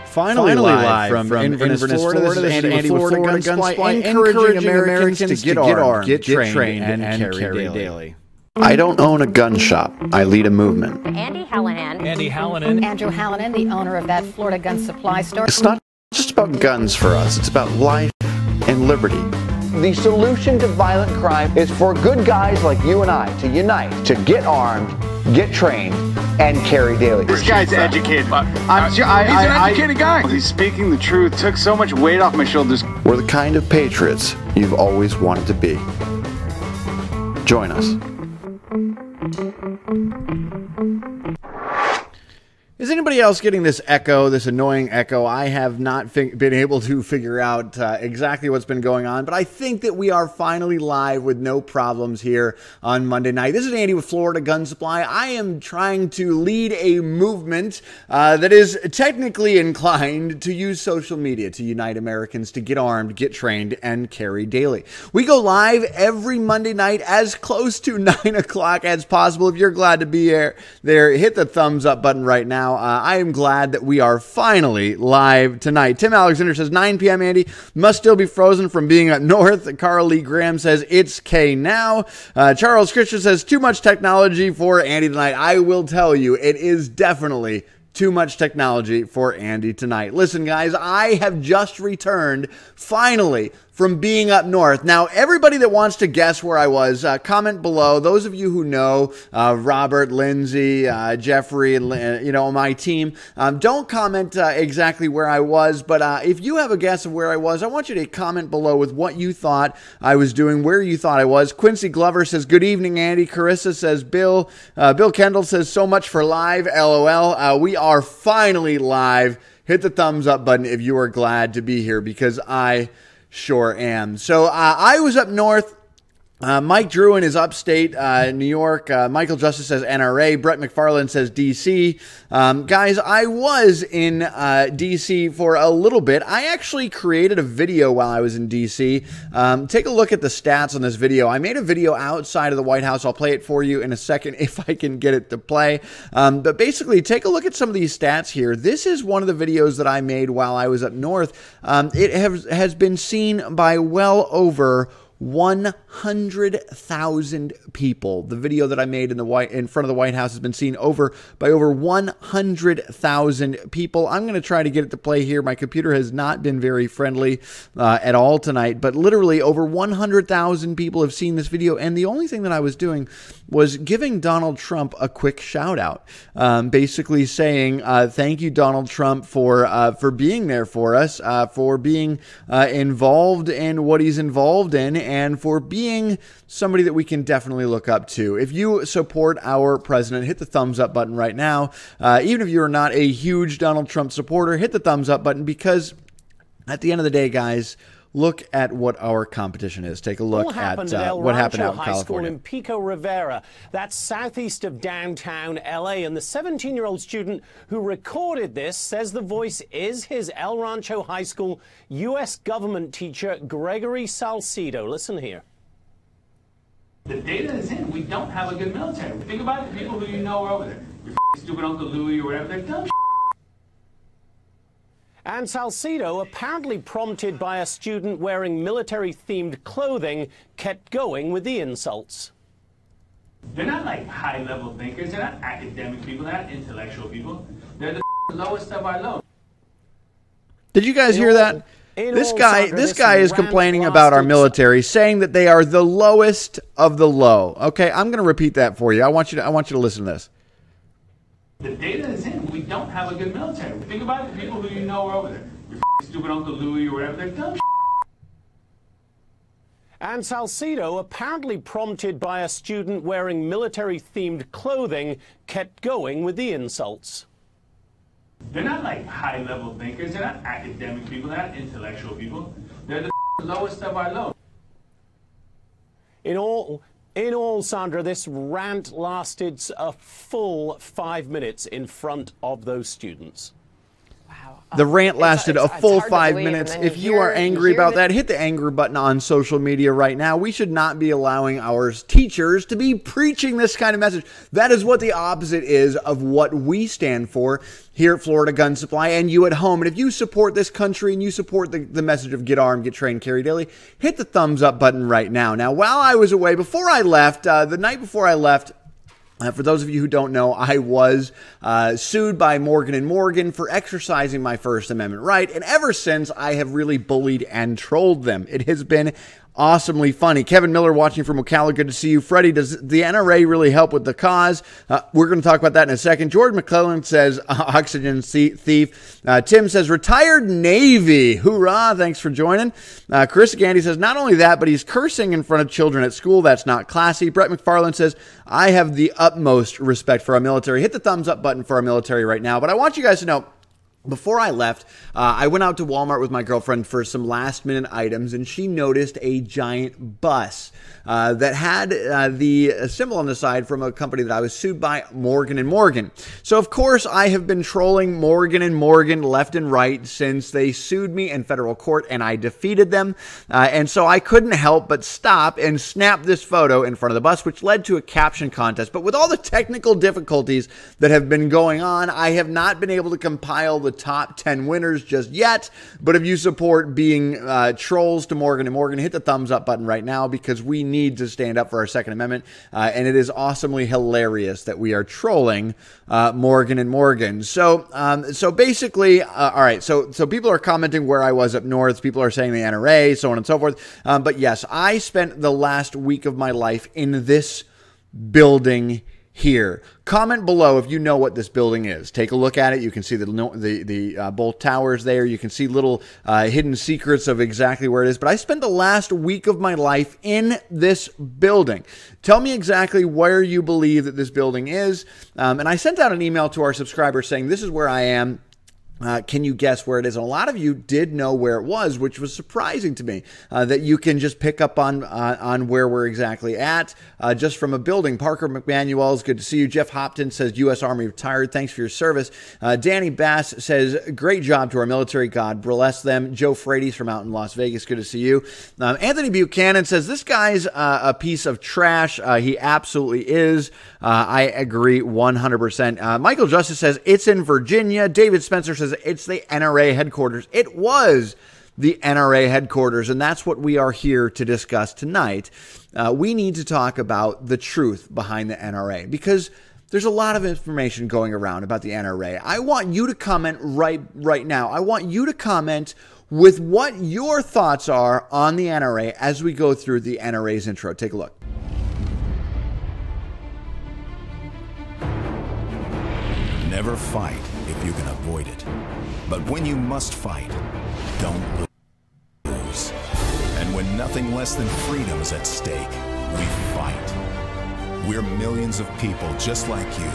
Finally live from Inverness, Florida. This is Andy with Florida Gun Supply, encouraging Americans to get armed, get trained, and carry daily. I don't own a gun shop. I lead a movement. Andy Hallinan. Andrew Hallinan, the owner of that Florida Gun Supply store. It's not just about guns for us. It's about life and liberty. The solution to violent crime is for good guys like you and I to unite, to get armed, get trained, and carry daily. This guy's educated. He's an educated guy. He's speaking the truth. Took so much weight off my shoulders. We're the kind of patriots you've always wanted to be. Join us. Is anybody else getting this echo, this annoying echo? I have not been able to figure out exactly what's been going on, but I think that we are finally live with no problems here on Monday night. This is Andy with Florida Gun Supply. I am trying to lead a movement that is technically inclined to use social media to unite Americans to get armed, get trained, and carry daily. We go live every Monday night as close to 9 o'clock as possible. If you're glad to be there, hit the thumbs up button right now. I am glad that we are finally live tonight. Tim Alexander says 9 p.m. Andy must still be frozen from being up north. Carl Lee Graham says it's K now. Charles Christian says too much technology for Andy tonight. I will tell you, it is definitely too much technology for Andy tonight. Listen, guys, I have just returned finally from being up north. Now, everybody that wants to guess where I was, comment below. Those of you who know, Robert, Lindsay, Jeffrey, and my team, don't comment exactly where I was, but if you have a guess of where I was, I want you to comment below with what you thought I was doing, where you thought I was. Quincy Glover says, good evening, Andy. Carissa says, Bill Kendall says, so much for live, LOL. We are finally live. Hit the thumbs up button if you are glad to be here, because I sure am. So I was up north. Mike Druin is upstate New York. Michael Justice says NRA. Brett McFarland says DC. Guys, I was in DC for a little bit. I actually created a video while I was in DC. Take a look at the stats on this video. I made a video outside of the White House. I'll play it for you in a second if I can get it to play. But basically, take a look at some of these stats here. This is one of the videos that I made while I was up north. It has been seen by well over 100,000 people. The video that I made in front of the White House has been seen by over 100,000 people. I'm going to try to get it to play here. My computer has not been very friendly at all tonight, but literally over 100,000 people have seen this video, and the only thing that I was doing was giving Donald Trump a quick shout out, basically saying thank you, Donald Trump, for being there for us, for being involved in what he's involved in, and for being somebody that we can definitely look up to. If you support our president, hit the thumbs up button right now. Even if you're not a huge Donald Trump supporter, hit the thumbs up button, because at the end of the day, guys, look at what our competition is. Take a look at what happened out in California. School in Pico Rivera. That's southeast of downtown LA. And the 17-year-old student who recorded this says the voice is his El Rancho High School U.S. government teacher, Gregory Salcido. Listen here. The data is in. We don't have a good military. Think about it. The people who you know are over there. Your stupid Uncle Louie or whatever. They're dumb. And Salcido, apparently prompted by a student wearing military-themed clothing, kept going with the insults. They're not like high-level thinkers. They're not academic people. They're not intellectual people. They're the lowest of our low. Did you guys hear that? This guy is complaining about our military, saying that they are the lowest of the low. Okay, I'm going to repeat that for you. I want you to listen to this. The data is in. We don't have a good military. Think about it. The people who you know are over there. Your stupid Uncle Louie or whatever. They're dumb. And Salcido, apparently prompted by a student wearing military-themed clothing, kept going with the insults. They're not like high-level thinkers. They're not academic people. They're not intellectual people. They're the lowest of our low. In all, Sandra, this rant lasted a full 5 minutes in front of those students. The rant lasted a full 5 minutes. If you are angry about that, hit the anger button on social media right now. We should not be allowing our teachers to be preaching this kind of message. That is what the opposite is of what we stand for here at Florida Gun Supply and you at home. And if you support this country and you support the message of get armed, get trained, carry daily, hit the thumbs up button right now. Now, while I was away, before I left, the night before I left, for those of you who don't know, I was sued by Morgan & Morgan for exercising my First Amendment right. And ever since, I have really bullied and trolled them. It has been awesomely funny. Kevin Miller watching from Ocala. Good to see you. Freddie, does the NRA really help with the cause? We're going to talk about that in a second. Jordan McClellan says, oxygen thief. Tim says, retired Navy. Hoorah. Thanks for joining. Chris Gandy says, not only that, but he's cursing in front of children at school. That's not classy. Brett McFarland says, I have the utmost respect for our military. Hit the thumbs up button for our military right now. But I want you guys to know, before I left, I went out to Walmart with my girlfriend for some last-minute items, and she noticed a giant bus that had the symbol on the side from a company that I was sued by, Morgan & Morgan. So, of course, I have been trolling Morgan & Morgan left and right since they sued me in federal court, and I defeated them. And so I couldn't help but stop and snap this photo in front of the bus, which led to a caption contest. But with all the technical difficulties that have been going on, I have not been able to compile the top 10 winners just yet. But if you support being trolls to Morgan & Morgan, hit the thumbs up button right now, because we need to stand up for our Second Amendment. And it is awesomely hilarious that we are trolling Morgan & Morgan. So basically, all right, so people are commenting where I was up north. People are saying the NRA, so on and so forth. But yes, I spent the last week of my life in this building here. Comment below if you know what this building is. Take a look at it. You can see the both towers there. You can see little hidden secrets of exactly where it is. But I spent the last week of my life in this building. Tell me exactly where you believe that this building is. And I sent out an email to our subscribers saying, this is where I am. Can you guess where it is? And a lot of you did know where it was, which was surprising to me, that you can just pick up on where we're exactly at just from a building. Parker McManuel's good to see you. Jeff Hopton says, U.S. Army retired. Thanks for your service. Danny Bass says, great job to our military. God bless them. Joe Frady's from out in Las Vegas. Good to see you. Anthony Buchanan says, this guy's a piece of trash. He absolutely is. I agree 100%. Michael Justice says, it's in Virginia. David Spencer says, it's the NRA headquarters. It was the NRA headquarters, and that's what we are here to discuss tonight. We need to talk about the truth behind the NRA, because there's a lot of information going around about the NRA. I want you to comment right now. I want you to comment with what your thoughts are on the NRA as we go through the NRA's intro. Take a look. Never fight if you can avoid it. But when you must fight, don't lose. And when nothing less than freedom is at stake, we fight. We're millions of people just like you.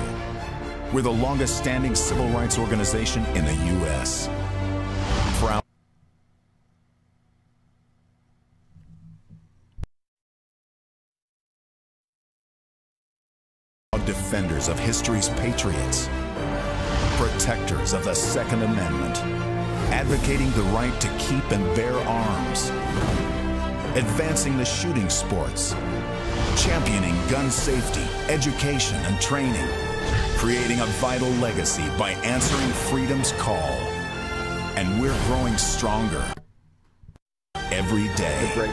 We're the longest standing civil rights organization in the U.S. Proud defenders of history's patriots, protectors of the Second Amendment, advocating the right to keep and bear arms, advancing the shooting sports, championing gun safety, education, and training, creating a vital legacy by answering freedom's call. And we're growing stronger every day.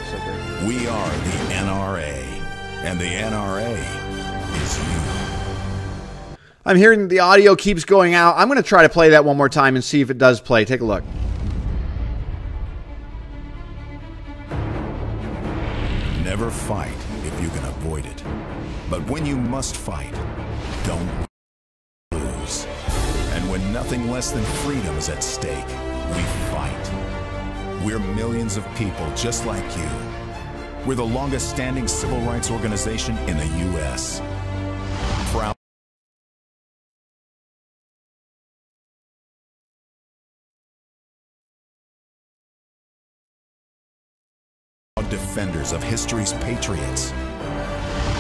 We are the NRA, and the NRA is you. I'm hearing the audio keeps going out. I'm going to try to play that one more time and see if it does play. Take a look. Never fight if you can avoid it. But when you must fight, don't lose. And when nothing less than freedom is at stake, we fight. We're millions of people just like you. We're the longest standing civil rights organization in the U.S. Proud defenders of history's patriots,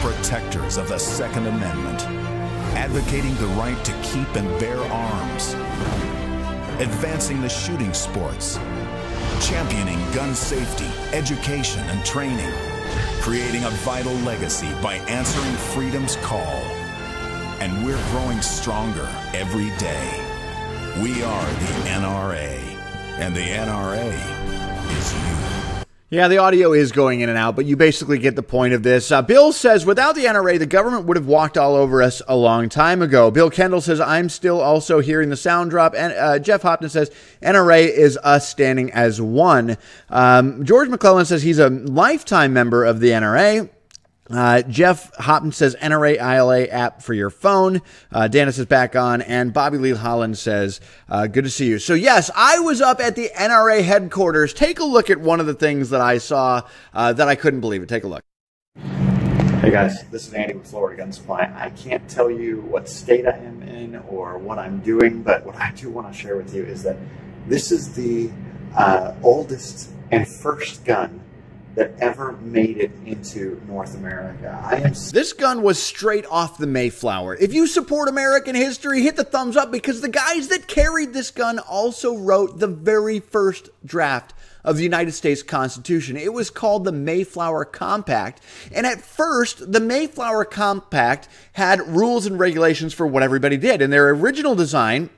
protectors of the Second Amendment, advocating the right to keep and bear arms, advancing the shooting sports, championing gun safety, education, and training, creating a vital legacy by answering freedom's call. And we're growing stronger every day. We are the NRA, and the NRA is you. Yeah, the audio is going in and out, but you basically get the point of this. Bill says, without the NRA, the government would have walked all over us a long time ago. Bill Kendall says, I'm still also hearing the sound drop. And Jeff Hopton says, NRA is us standing as one. George McClellan says he's a lifetime member of the NRA. Jeff Hopton says NRA ILA app for your phone. Dennis is back on, and Bobby Lee Holland says, good to see you. So yes, I was up at the NRA headquarters. Take a look at one of the things that I saw that I couldn't believe it. Take a look. Hey guys, this is Andy with Florida Gun Supply. I can't tell you what state I am in or what I'm doing, but what I do want to share with you is that this is the oldest and first gun that ever made it into North America. This gun was straight off the Mayflower. If you support American history, hit the thumbs up, because the guys that carried this gun also wrote the very first draft of the United States Constitution. It was called the Mayflower Compact. And at first, the Mayflower Compact had rules and regulations for what everybody did. And their original design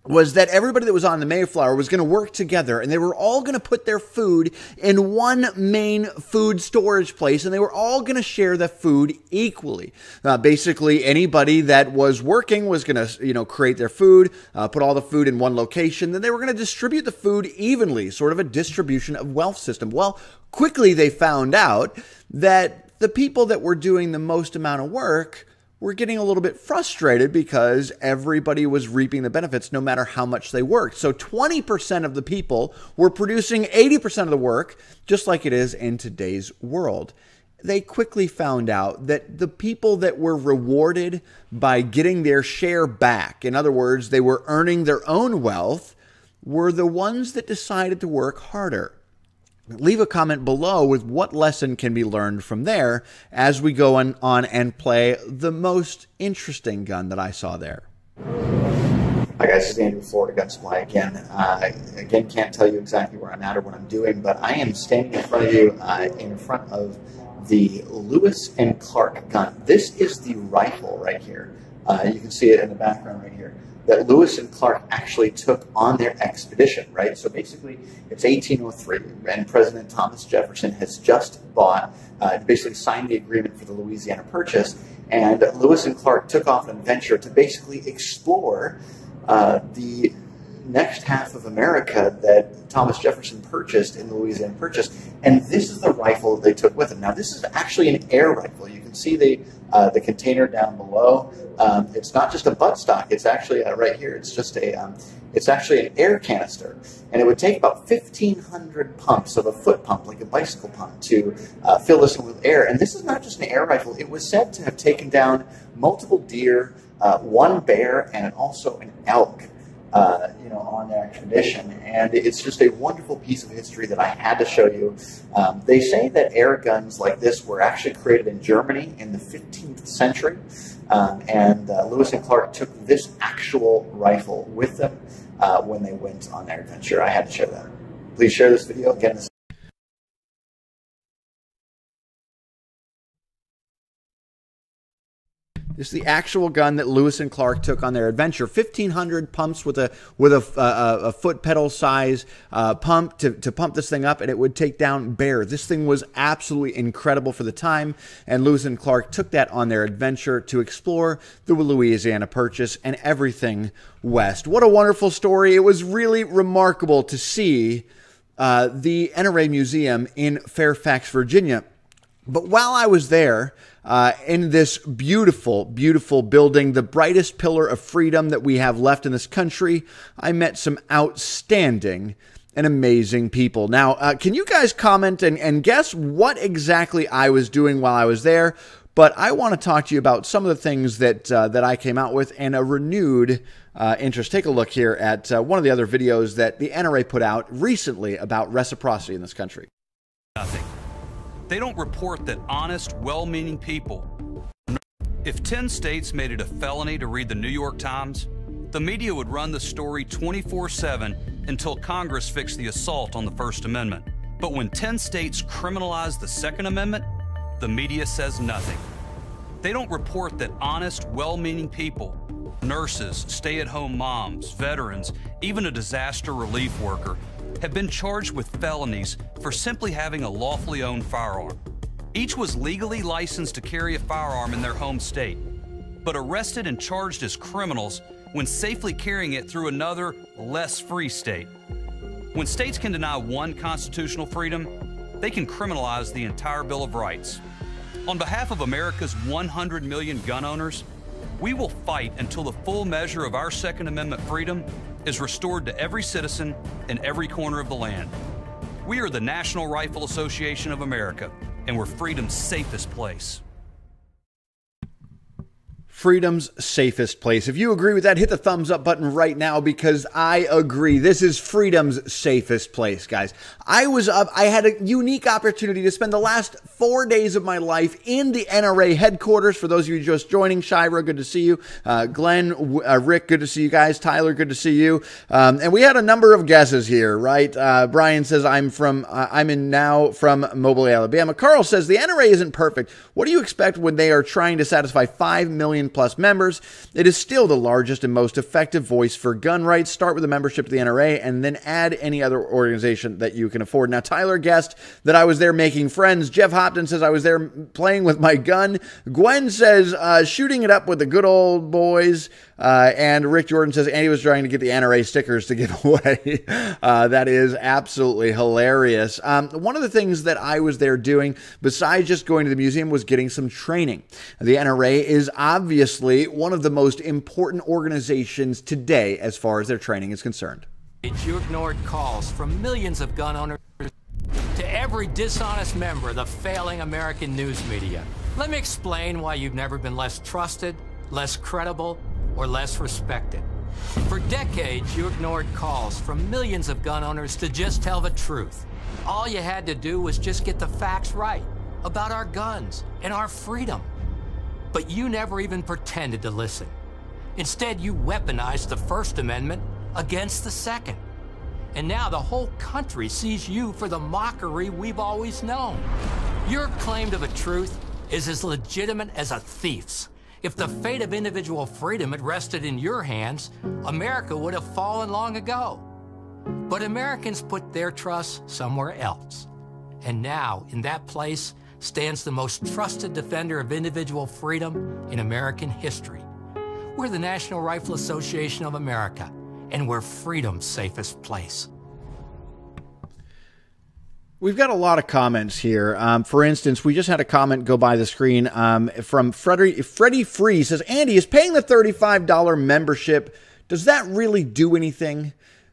was that everybody that was on the Mayflower was going to work together, and they were all going to put their food in one main food storage place, and they were all going to share the food equally. Basically, anybody that was working was going to, create their food, put all the food in one location, then they were going to distribute the food evenly, sort of a distribution of wealth system. Well, quickly they found out that the people that were doing the most amount of work were getting a little bit frustrated because everybody was reaping the benefits no matter how much they worked. So 20% of the people were producing 80% of the work, just like it is in today's world. They quickly found out that the people that were rewarded by getting their share back, in other words, they were earning their own wealth, were the ones that decided to work harder. Leave a comment below with what lesson can be learned from there as we go on and play the most interesting gun that I saw there. Hi guys, this is Andy with Florida Gun Supply again. Again, can't tell you exactly where I'm at or what I'm doing, but I am standing in front of you in front of the Lewis and Clark gun. This is the rifle right here. You can see it in the background right here, that Lewis and Clark actually took on their expedition, right? So basically, it's 1803, and President Thomas Jefferson has just basically signed the agreement for the Louisiana Purchase, and Lewis and Clark took off on an adventure to basically explore the next half of America that Thomas Jefferson purchased in the Louisiana Purchase, and this is the rifle they took with them. Now, this is actually an air rifle. You can see the container down below. It's not just a buttstock. It's actually right here. It's just it's actually an air canister, and it would take about 1,500 pumps of a foot pump, like a bicycle pump, to fill this with air. And this is not just an air rifle. It was said to have taken down multiple deer, one bear, and also an elk. On their expedition, and it's just a wonderful piece of history that I had to show you. They say that air guns like this were actually created in Germany in the 15th century, and Lewis and Clark took this actual rifle with them when they went on their adventure. I had to share that. Please share this video. Again, this This is the actual gun that Lewis and Clark took on their adventure. 1,500 pumps with a foot pedal size pump to pump this thing up, and it would take down bear. This thing was absolutely incredible for the time, and Lewis and Clark took that on their adventure to explore the Louisiana Purchase and everything west. What a wonderful story. It was really remarkable to see the NRA Museum in Fairfax, Virginia. But while I was there, in this beautiful, beautiful building, the brightest pillar of freedom that we have left in this country, I met some outstanding and amazing people. Now, can you guys comment and guess what exactly I was doing while I was there? But I want to talk to you about some of the things that I came out with and a renewed interest. Take a look here at one of the other videos that the NRA put out recently about reciprocity in this country. Nothing. They don't report that honest, well-meaning people. If 10 states made it a felony to read the New York Times, the media would run the story 24/7 until Congress fixed the assault on the First Amendment. But when 10 states criminalize the Second Amendment, the media says nothing. They don't report that honest, well-meaning people, nurses, stay-at-home moms, veterans, even a disaster relief worker, have been charged with felonies for simply having a lawfully owned firearm. Each was legally licensed to carry a firearm in their home state, but arrested and charged as criminals when safely carrying it through another, less free state. When states can deny one constitutional freedom, they can criminalize the entire Bill of Rights. On behalf of America's 100 million gun owners, we will fight until the full measure of our Second Amendment freedom is restored to every citizen in every corner of the land. We are the National Rifle Association of America, and we're freedom's safest place. Freedom's safest place. If you agree with that, hit the thumbs up button right now, because I agree. This is freedom's safest place, guys. I had a unique opportunity to spend the last 4 days of my life in the NRA headquarters. For those of you just joining, Shira, good to see you. Glenn, Rick, good to see you guys. Tyler, good to see you. And we had a number of guesses here, right? Brian says, I'm now from Mobile, Alabama. Carl says, the NRA isn't perfect. What do you expect when they are trying to satisfy 5 million plus members? It is still the largest and most effective voice for gun rights. Start with a membership to the NRA and then add any other organization that you can afford. Now, Tyler guessed that I was there making friends. Jeff Hopton says I was there playing with my gun. Gwen says shooting it up with the good old boys. And Rick Jordan says Andy was trying to get the NRA stickers to give away. That is absolutely hilarious. One of the things that I was there doing, besides just going to the museum, was getting some training. The NRA is obviously one of the most important organizations today as far as their training is concerned. You ignored calls from millions of gun owners to every dishonest member of the failing American news media. Let me explain why you've never been less trusted, less credible, or less respected. For decades, you ignored calls from millions of gun owners to just tell the truth. All you had to do was just get the facts right about our guns and our freedom. But you never even pretended to listen. Instead, you weaponized the First Amendment against the Second. And now the whole country sees you for the mockery we've always known. Your claim to the truth is as legitimate as a thief's. If the fate of individual freedom had rested in your hands, America would have fallen long ago. But Americans put their trust somewhere else. And now, in that place, stands the most trusted defender of individual freedom in American history. We're the National Rifle Association of America, and we're freedom's safest place. We've got a lot of comments here. For instance, we just had a comment go by the screen from Freddie Free. Says, Andy, is paying the $35 membership, does that really do anything?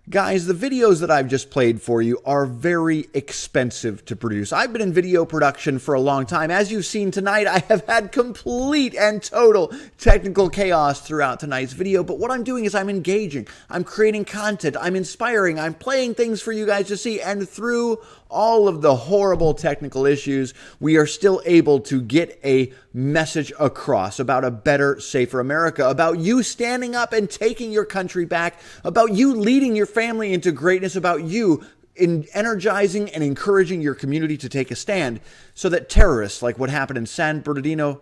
Guys, the videos that I've just played for you are very expensive to produce. I've been in video production for a long time. As you've seen tonight, I have had complete and total technical chaos throughout tonight's video. But what I'm doing is I'm engaging. I'm creating content. I'm inspiring. I'm playing things for you guys to see. And through all of the horrible technical issues, we are still able to get a message across about a better, safer America, about you standing up and taking your country back, about you leading your family into greatness, about you energizing and encouraging your community to take a stand so that terrorists like what happened in San Bernardino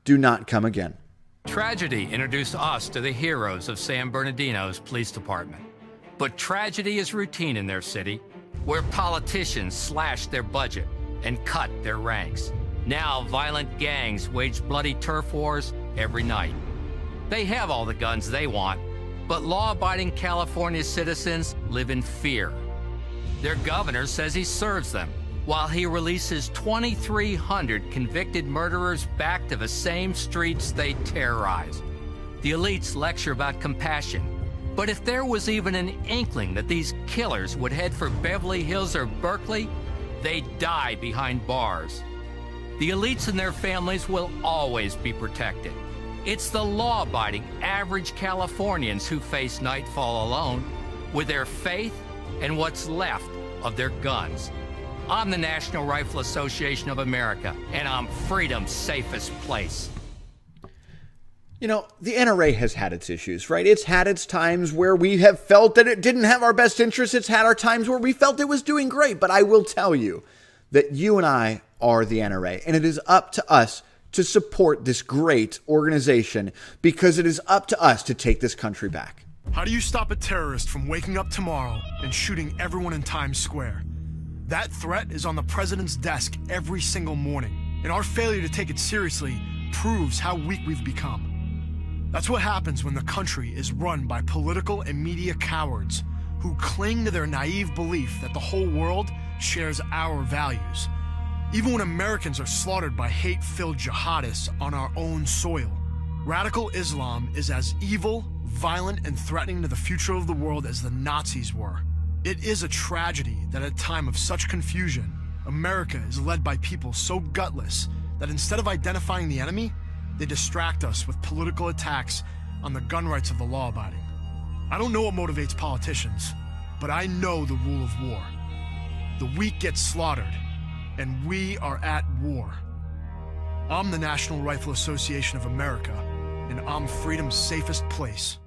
do not come again. Tragedy introduced us to the heroes of San Bernardino's police department. But tragedy is routine in their city, where politicians slashed their budget and cut their ranks. Now violent gangs wage bloody turf wars every night. They have all the guns they want, but law-abiding California citizens live in fear. Their governor says he serves them, while he releases 2,300 convicted murderers back to the same streets they terrorized. The elites lecture about compassion, but if there was even an inkling that these killers would head for Beverly Hills or Berkeley, they'd die behind bars. The elites and their families will always be protected. It's the law-abiding, average Californians who face nightfall alone with their faith and what's left of their guns. I'm the National Rifle Association of America, and I'm freedom's safest place. You know, the NRA has had its issues, right? It's had its times where we have felt that it didn't have our best interests. It's had our times where we felt it was doing great. But I will tell you that you and I are the NRA, and it is up to us to support this great organization because it is up to us to take this country back. How do you stop a terrorist from waking up tomorrow and shooting everyone in Times Square? That threat is on the president's desk every single morning, and our failure to take it seriously proves how weak we've become. That's what happens when the country is run by political and media cowards who cling to their naive belief that the whole world shares our values. Even when Americans are slaughtered by hate-filled jihadists on our own soil, radical Islam is as evil, violent, and threatening to the future of the world as the Nazis were. It is a tragedy that at a time of such confusion, America is led by people so gutless that instead of identifying the enemy, they distract us with political attacks on the gun rights of the law-abiding. I don't know what motivates politicians, but I know the rule of war. The weak get slaughtered, and we are at war. I'm the National Rifle Association of America, and I'm freedom's safest place.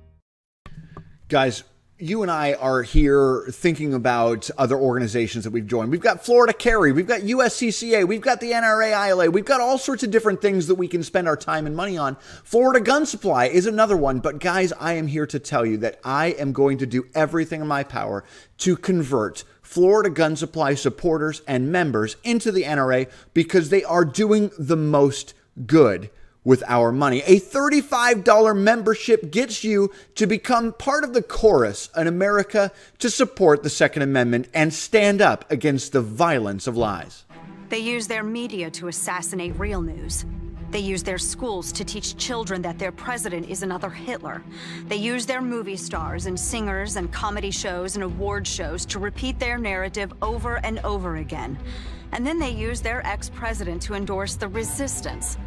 Guys, you and I are here thinking about other organizations that we've joined. We've got Florida Carry, we've got USCCA, we've got the NRA ILA, we've got all sorts of different things that we can spend our time and money on. Florida Gun Supply is another one. But guys, I am here to tell you that I am going to do everything in my power to convert Florida Gun Supply supporters and members into the NRA because they are doing the most good with our money. A $35 membership gets you to become part of the chorus in America to support the Second Amendment and stand up against the violence of lies. They use their media to assassinate real news. They use their schools to teach children that their president is another Hitler. They use their movie stars and singers and comedy shows and award shows to repeat their narrative over and over again. And then they use their ex-president to endorse the resistance,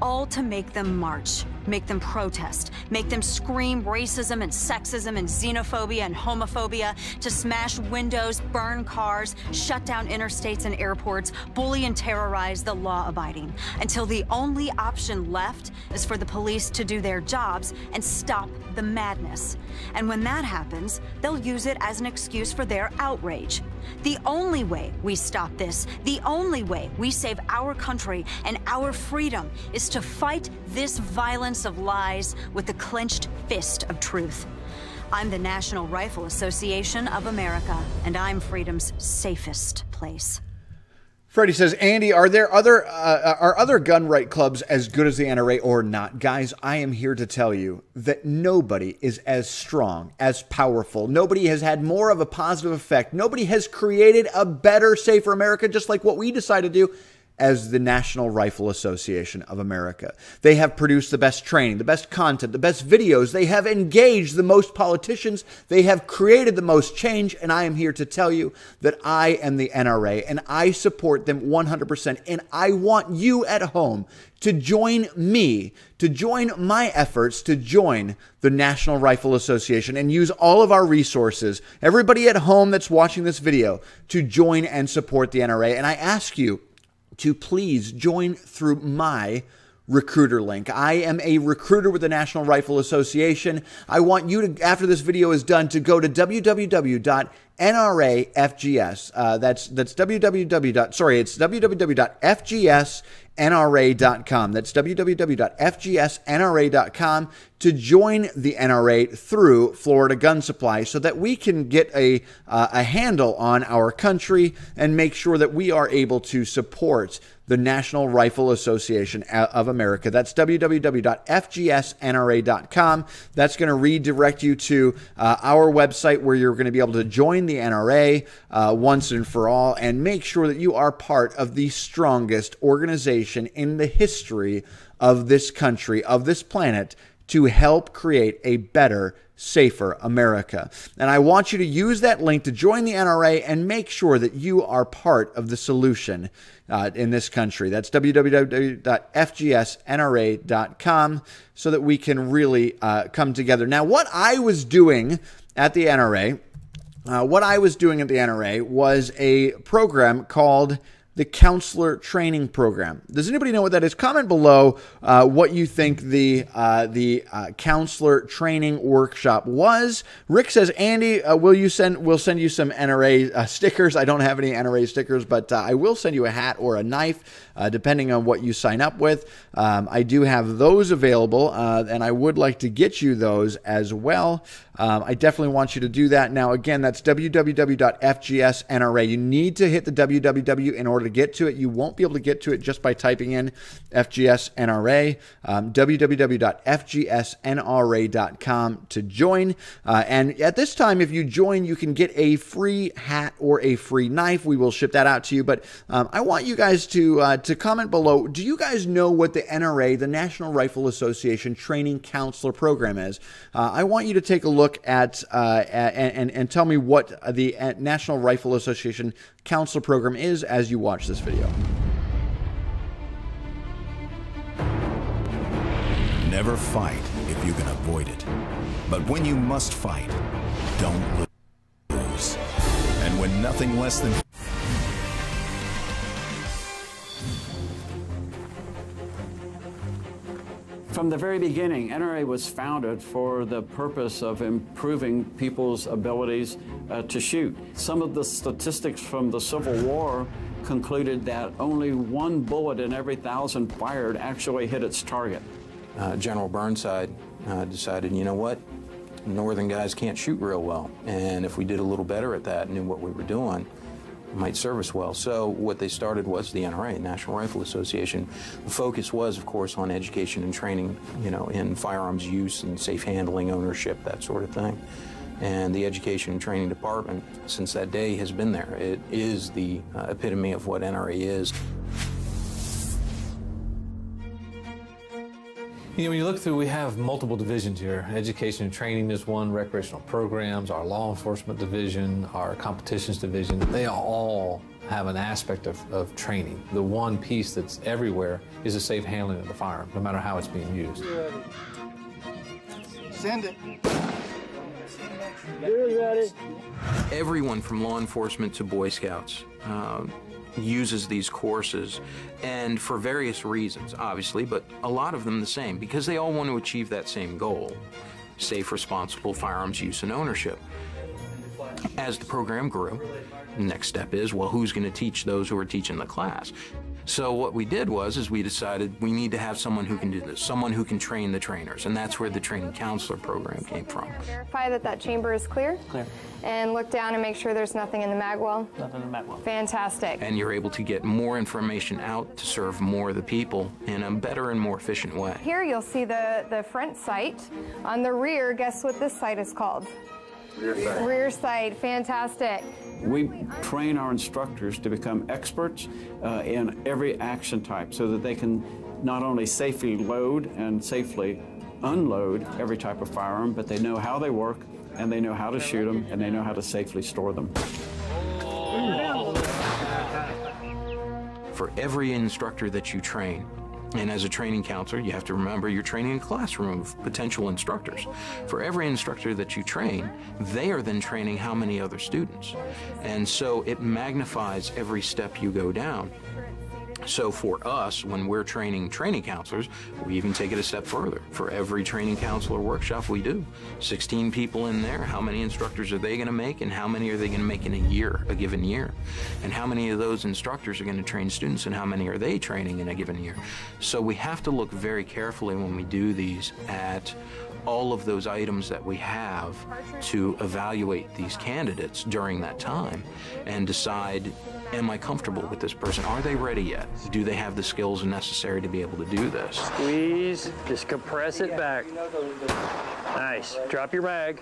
all to make them march, make them protest, make them scream racism and sexism and xenophobia and homophobia, to smash windows, burn cars, shut down interstates and airports, bully and terrorize the law-abiding, until the only option left is for the police to do their jobs and stop the madness. And when that happens, they'll use it as an excuse for their outrage. The only way we stop this, the only way we save our country and our freedom, is to fight this violence of lies with the clenched fist of truth. I'm the National Rifle Association of America, and I'm freedom's safest place. Freddie says, Andy, are other gun right clubs as good as the NRA or not? Guys, I am here to tell you that nobody is as strong, as powerful. Nobody has had more of a positive effect. Nobody has created a better, safer America, just like what we decided to do, as the National Rifle Association of America. They have produced the best training, the best content, the best videos. They have engaged the most politicians. They have created the most change. And I am here to tell you that I am the NRA and I support them 100%. And I want you at home to join me, to join my efforts, to join the National Rifle Association and use all of our resources, everybody at home that's watching this video, to join and support the NRA. And I ask you to please join through my recruiter link. I am a recruiter with the National Rifle Association. I want you to, after this video is done, to go to www.nrafgs. That's www.fgsnra.com. That's www.fgsnra.com to join the NRA through Florida Gun Supply so that we can get a handle on our country and make sure that we are able to support the National Rifle Association of America. That's www.fgsnra.com. That's going to redirect you to our website where you're going to be able to join the NRA once and for all and make sure that you are part of the strongest organization in the history of this country, of this planet, to help create a better, safer America. And I want you to use that link to join the NRA and make sure that you are part of the solution in this country. That's www.fgsnra.com so that we can really come together. Now, what I was doing at the NRA, was a program called the counselor training program. Does anybody know what that is? Comment below what you think the counselor training workshop was. Rick says, Andy, we'll send you some NRA stickers. I don't have any NRA stickers, but I will send you a hat or a knife, depending on what you sign up with. I do have those available, and I would like to get you those as well. I definitely want you to do that. Now, again, that's www.fgsnra. You need to hit the www in order to get to it. You won't be able to get to it just by typing in FGSNRA, www.fgsnra.com to join. And at this time, if you join, you can get a free hat or a free knife. We will ship that out to you. But I want you guys to comment below. Do you guys know what the NRA, the National Rifle Association Training Counselor Program is? I want you to take a look at and tell me what the National Rifle Association Counselor Program is as you watch this video. Never fight if you can avoid it. But when you must fight, don't lose. And when nothing less than From the very beginning, NRA was founded for the purpose of improving people's abilities to shoot. Some of the statistics from the Civil War concluded that only 1 bullet in every 1,000 fired actually hit its target. General Burnside decided, you know what, Northern guys can't shoot real well, and if we did a little better at that, knew what we were doing, might serve us well. So what they started was the NRA, National Rifle Association. The focus was, of course, on education and training, you know, in firearms use and safe handling, ownership, that sort of thing. And the Education and Training Department, since that day, has been there. It is the epitome of what NRA is. You know, when you look through, we have multiple divisions here. Education and training is one, recreational programs, our law enforcement division, our competitions division. They all have an aspect of training. The one piece that's everywhere is the safe handling of the firearm, no matter how it's being used. Send it. Everyone from law enforcement to Boy Scouts uses these courses, and for various reasons, obviously, but a lot of them the same, because they all want to achieve that same goal: safe, responsible firearms use and ownership. As the program grew, the next step is, well, who's going to teach those who are teaching the class? So what we did was we decided we need to have someone who can do this, someone who can train the trainers, and that's where the training counselor program came from. Verify that that chamber is clear. Clear. And look down and make sure there's nothing in the mag well. Nothing in the mag well. Fantastic. And you're able to get more information out to serve more of the people in a better and more efficient way. Here you'll see the front sight. On the rear, guess what this sight is called? Rear sight. Rear sight. Fantastic. We train our instructors to become experts in every action type so that they can not only safely load and safely unload every type of firearm, but they know how they work, and they know how to shoot them, and they know how to safely store them. For every instructor that you train, and as a training counselor, you have to remember you're training a classroom of potential instructors. For every instructor that you train, they are then training how many other students. And so it magnifies every step you go down. So for us, when we're training counselors, we even take it a step further. For every training counselor workshop we do, 16 people in there, how many instructors are they going to make, and how many are they going to make in a year, a given year? And how many of those instructors are going to train students, and how many are they training in a given year? So we have to look very carefully when we do these at all of those items that we have to evaluate these candidates during that time and decide, am I comfortable with this person? Are they ready yet? Do they have the skills necessary to be able to do this? Squeeze, just compress it back. Nice. Drop your mag.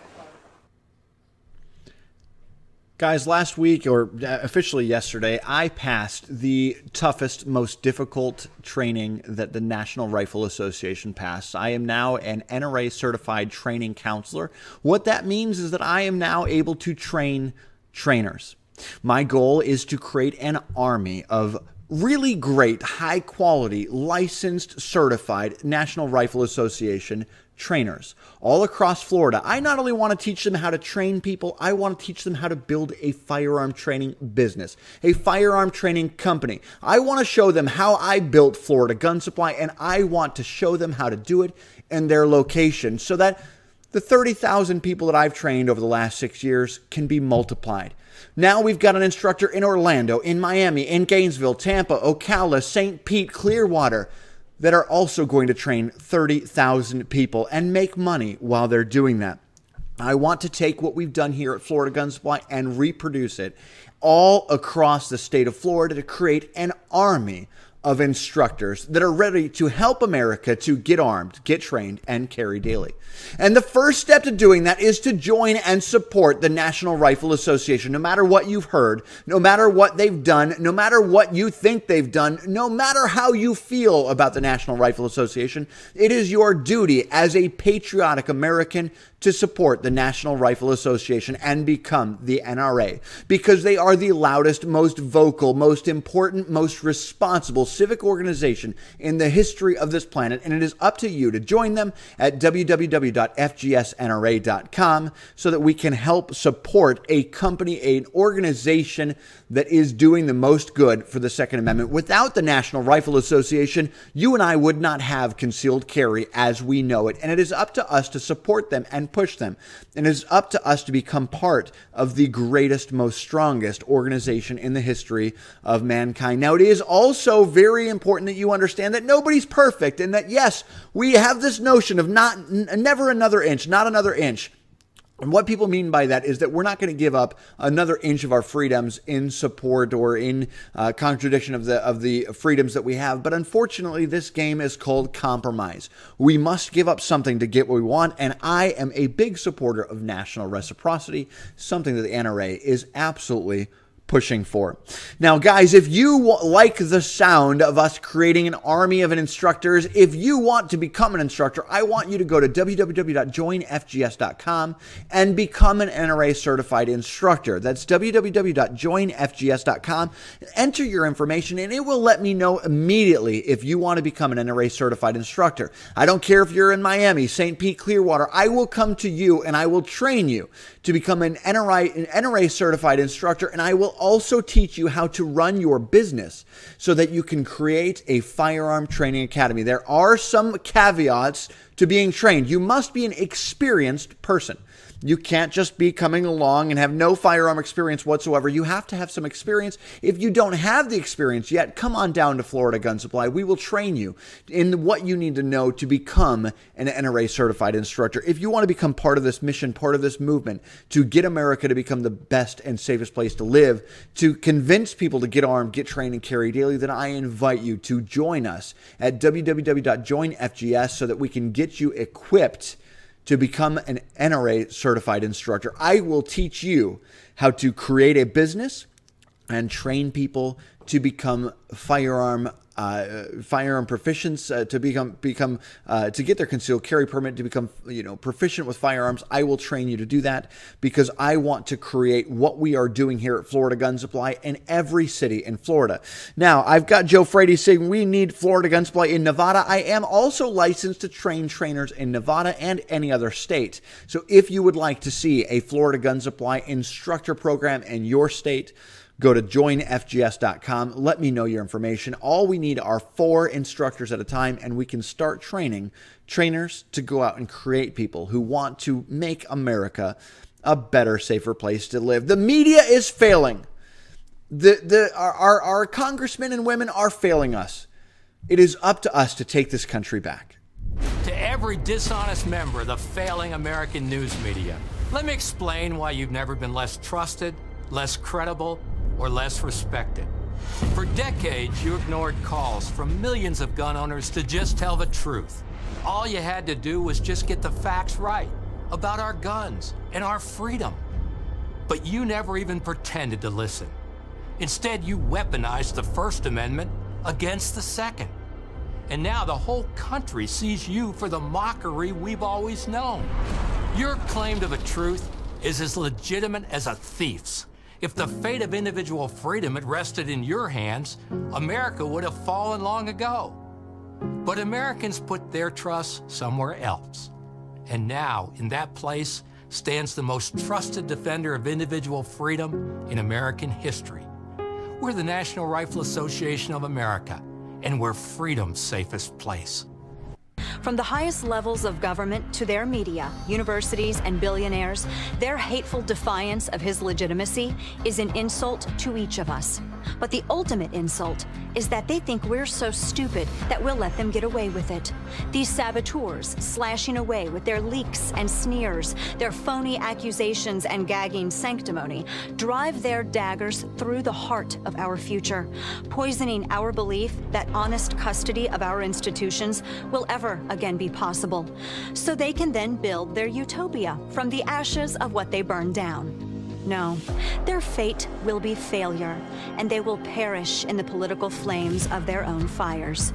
Guys, last week, or officially yesterday, I passed the toughest, most difficult training that the National Rifle Association passed. I am now an NRA certified training counselor. What that means is that I am now able to train trainers. My goal is to create an army of really great, high quality, licensed, certified National Rifle Association trainers all across Florida. I not only want to teach them how to train people, I want to teach them how to build a firearm training business, a firearm training company. I want to show them how I built Florida Gun Supply, and I want to show them how to do it in their location so that the 30,000 people that I've trained over the last 6 years can be multiplied. Now we've got an instructor in Orlando, in Miami, in Gainesville, Tampa, Ocala, St. Pete, Clearwater, that are also going to train 30,000 people and make money while they're doing that. I want to take what we've done here at Florida Gun Supply and reproduce it all across the state of Florida to create an army of instructors that are ready to help America to get armed, get trained, and carry daily. And the first step to doing that is to join and support the National Rifle Association. No matter what you've heard, no matter what they've done, no matter what you think they've done, no matter how you feel about the National Rifle Association, it is your duty as a patriotic American to support the National Rifle Association and become the NRA, because they are the loudest, most vocal, most important, most responsible civic organization in the history of this planet, and it is up to you to join them at www.fgsnra.com so that we can help support a company, an organization that is doing the most good for the Second Amendment. Without the National Rifle Association, you and I would not have concealed carry as we know it, and it is up to us to support them and push them. And it is up to us to become part of the greatest, most strongest organization in the history of mankind. Now, it is also very important that you understand that nobody's perfect, and that, yes, we have this notion of never another inch, not another inch. And what people mean by that is that we're not going to give up another inch of our freedoms in support or in contradiction of the freedoms that we have. But unfortunately, this game is called compromise. We must give up something to get what we want. And I am a big supporter of national reciprocity, something that the NRA is absolutely pushing for. Now, guys, if you like the sound of us creating an army of instructors, if you want to become an instructor, I want you to go to www.joinfgs.com and become an NRA certified instructor. That's www.joinfgs.com. Enter your information and it will let me know immediately if you want to become an NRA certified instructor. I don't care if you're in Miami, St. Pete, Clearwater. I will come to you and I will train you to become an NRA certified instructor, and I will also teach you how to run your business so that you can create a firearm training academy. There are some caveats to being trained. You must be an experienced person. You can't just be coming along and have no firearm experience whatsoever. You have to have some experience. If you don't have the experience yet, come on down to Florida Gun Supply. We will train you in what you need to know to become an NRA certified instructor. If you want to become part of this mission, part of this movement, to get America to become the best and safest place to live, to convince people to get armed, get trained, and carry daily, then I invite you to join us at www.joinfgs so that we can get you equipped to become an NRA certified instructor. I will teach you how to create a business and train people to become firearm proficients, to get their concealed carry permit, to become proficient with firearms. I will train you to do that because I want to create what we are doing here at Florida Gun Supply in every city in Florida. Now, I've got Joe Frady saying we need Florida Gun Supply in Nevada. I am also licensed to train trainers in Nevada and any other state. So if you would like to see a Florida Gun Supply instructor program in your state, go to joinfgs.com. Let me know your information. All we need are 4 instructors at a time, and we can start training trainers to go out and create people who want to make America a better, safer place to live. The media is failing. Our congressmen and women are failing us. It is up to us to take this country back. To every dishonest member of the failing American news media, let me explain why you've never been less trusted, less credible, or less respected. For decades, you ignored calls from millions of gun owners to just tell the truth. All you had to do was just get the facts right about our guns and our freedom. But you never even pretended to listen. Instead, you weaponized the First Amendment against the Second. And now the whole country sees you for the mockery we've always known. Your claim to the truth is as legitimate as a thief's. If the fate of individual freedom had rested in your hands, America would have fallen long ago. But Americans put their trust somewhere else. And now, in that place, stands the most trusted defender of individual freedom in American history. We're the National Rifle Association of America, and we're freedom's safest place. From the highest levels of government to their media, universities, and billionaires, their hateful defiance of his legitimacy is an insult to each of us. But the ultimate insult is that they think we're so stupid that we'll let them get away with it. These saboteurs slashing away with their leaks and sneers, their phony accusations and gagging sanctimony, drive their daggers through the heart of our future, poisoning our belief that honest custody of our institutions will ever again be possible, so they can then build their utopia from the ashes of what they burned down. No, their fate will be failure, and they will perish in the political flames of their own fires.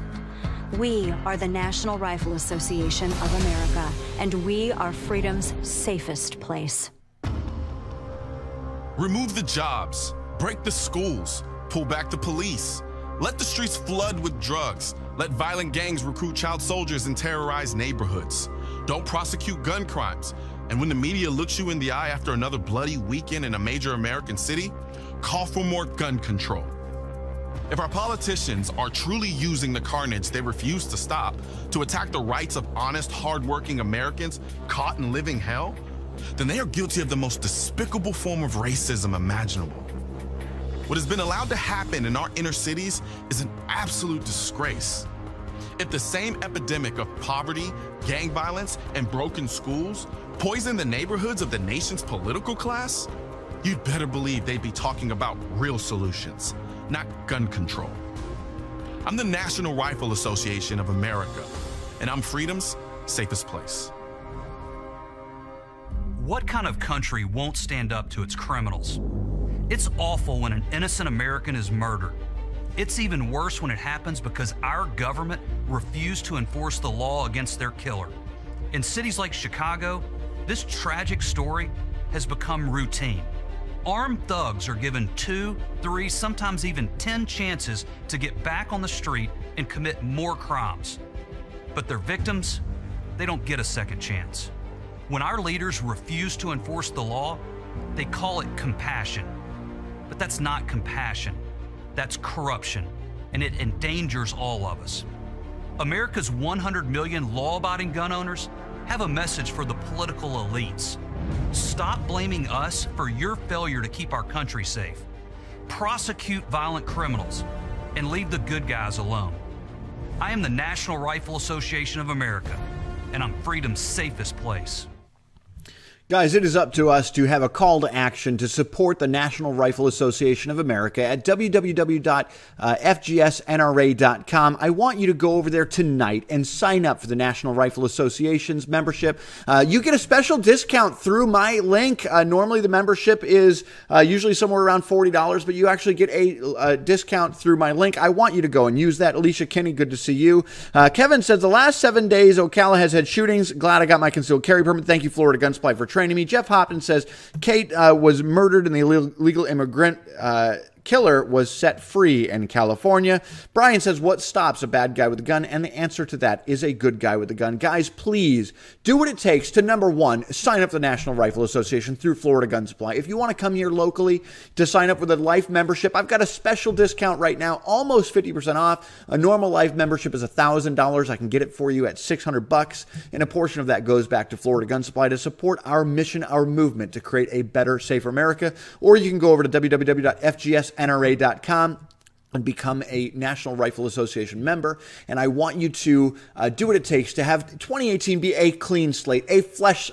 We are the National Rifle Association of America, and we are freedom's safest place. Remove the jobs, break the schools, pull back the police, let the streets flood with drugs, let violent gangs recruit child soldiers and terrorize neighborhoods. Don't prosecute gun crimes. And when the media looks you in the eye after another bloody weekend in a major American city, call for more gun control. If our politicians are truly using the carnage they refuse to stop to attack the rights of honest, hardworking Americans caught in living hell, then they are guilty of the most despicable form of racism imaginable. What has been allowed to happen in our inner cities is an absolute disgrace. If the same epidemic of poverty, gang violence, and broken schools poison the neighborhoods of the nation's political class, you'd better believe they'd be talking about real solutions, not gun control. I'm the National Rifle Association of America, and I'm freedom's safest place. What kind of country won't stand up to its criminals? It's awful when an innocent American is murdered. It's even worse when it happens because our government refused to enforce the law against their killer. In cities like Chicago, this tragic story has become routine. Armed thugs are given 2, 3, sometimes even 10 chances to get back on the street and commit more crimes. But their victims, they don't get a second chance. When our leaders refuse to enforce the law, they call it compassion. But that's not compassion. That's corruption, and it endangers all of us. America's 100 million law-abiding gun owners have a message for the political elites. Stop blaming us for your failure to keep our country safe. Prosecute violent criminals and leave the good guys alone. I am the National Rifle Association of America, and I'm freedom's safest place. Guys, it is up to us to have a call to action to support the National Rifle Association of America at www.fgsnra.com. I want you to go over there tonight and sign up for the National Rifle Association's membership. You get a special discount through my link. Normally the membership is usually somewhere around $40, but you actually get a discount through my link. I want you to go and use that. Alicia Kinney, good to see you. Kevin says, the last 7 days, Ocala has had shootings. Glad I got my concealed carry permit. Thank you, Florida Gun Supply, for training me. Jeff Hopkins says Kate was murdered and the illegal immigrant killer was set free in California. Brian says, what stops a bad guy with a gun? And the answer to that is a good guy with a gun. Guys, please do what it takes to, number one, sign up for the National Rifle Association through Florida Gun Supply. If you want to come here locally to sign up with a life membership, I've got a special discount right now, almost 50% off. A normal life membership is $1,000. I can get it for you at $600, and a portion of that goes back to Florida Gun Supply to support our mission, our movement to create a better, safer America. Or you can go over to www.fgsnra.com and become a National Rifle Association member. And I want you to do what it takes to have 2018 be a clean slate, a fresh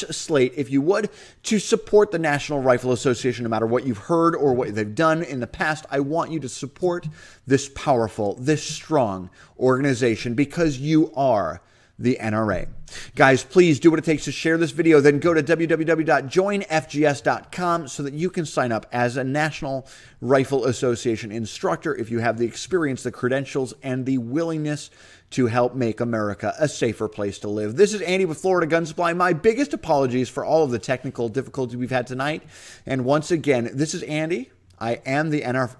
slate, if you would, to support the National Rifle Association, no matter what you've heard or what they've done in the past. I want you to support this powerful, this strong organization, because you are the NRA. Guys, please do what it takes to share this video. Then go to www.joinfgs.com so that you can sign up as a National Rifle Association instructor if you have the experience, the credentials, and the willingness to help make America a safer place to live. This is Andy with Florida Gun Supply. My biggest apologies for all of the technical difficulties we've had tonight. And once again, this is Andy. I am the NRA.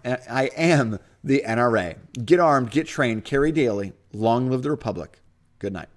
Get armed, get trained, carry daily. Long live the Republic. Good night.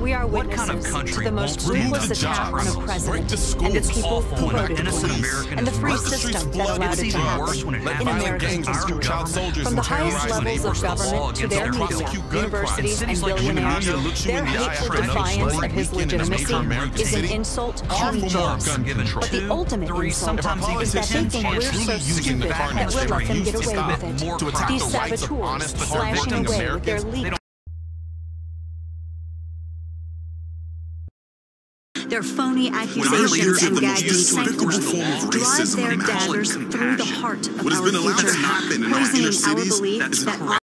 We are witnesses to the most ruthless attack on a president and the people who voted for him, and the free system that allowed it to happen in American history. From the highest levels of government to their media, universities, and billionaires, their hateful defiance of his legitimacy is an insult to me. But the ultimate insult is that they think we're so stupid that we'll let them get away with it. These saboteurs slashing away with their legal. Their phony accusations and gagging sanctimony drive their daggers through the heart of our future, poisoning our beliefs that